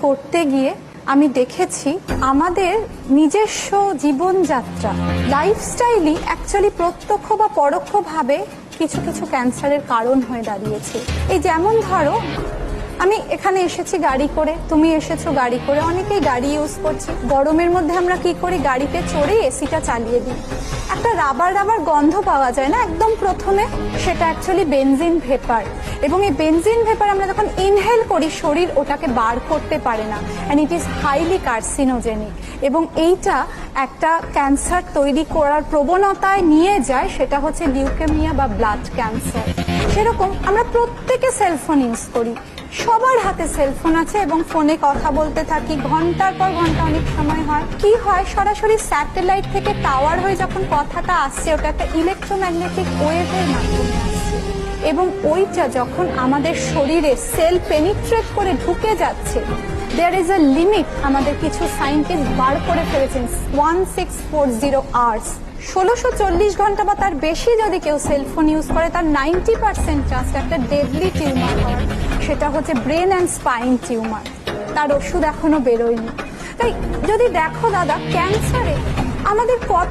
করতে গিয়ে আমি দেখেছি আমাদের নিজস্ব জীবনযাত্রা লাইফস্টাইলই অ্যাকচুয়ালি প্রত্যক্ষ বা পরোক্ষভাবে কিছু কিছু ক্যান্সারের কারণ হয়ে দাঁড়িয়েছে। এই যেমন ধরো, আমি এখানে এসেছি গাড়ি করে, তুমি এসেছো গাড়ি করে, অনেকেই গাড়ি ইউজ করছি। গরমের মধ্যে আমরা কি করি, গাড়িতে চড়ে এসিটা চালিয়ে দিই। একটা রাবার গন্ধ পাওয়া যায় না একদম প্রথমে, সেটা অ্যাকচুয়ালি বেনজিন ভেপার। এবং এই বেনজিন ভেপার আমরা যখন ইনহেল করি শরীর ওটাকে বার করতে পারে না, and it is highly carcinogenic. এবং এইটা একটা ক্যান্সার তৈরি করার প্রবণতায় নিয়ে যায়, সেটা হচ্ছে লিউকেমিয়া বা ব্লাড ক্যান্সার। সেরকম আমরা প্রত্যেকে সেলফোন ইউজ করি, সবার হাতে সেলফোন আছে এবং ফোনে কথা বলতে থাকি ঘন্টার পর ঘন্টা। অনেক সময় হয় কি হয়, সরাসরি স্যাটেলাইট থেকে টাওয়ার হয়ে যখন কথাটা আসছে, ওটা একটা ইলেকট্রোম্যাগনেটিক ওয়েভের মাধ্যমে আসছে, এবং ওইটা যখন আমাদের শরীরে সেল পেনিট্রেট করে ঢুকে যাচ্ছে, দেয়ার ইজ আ লিমিট। আমাদের কিছু সায়েন্টিস্ট বার করে ফেলেছেন 1640 আওয়ার্স, 1640 ঘন্টা বা তার বেশি যদি কেউ সেলফোন ইউজ করে, তার 90% চান্স একটা ডেডলি টিউমার হওয়ার, সেটা হচ্ছে ব্রেন অ্যান্ড স্পাইন টিউমার। তার ওষুধ এখনো বেরোয়নি। তাই যদি দেখো দাদা, ক্যান্সারে আমাদের কত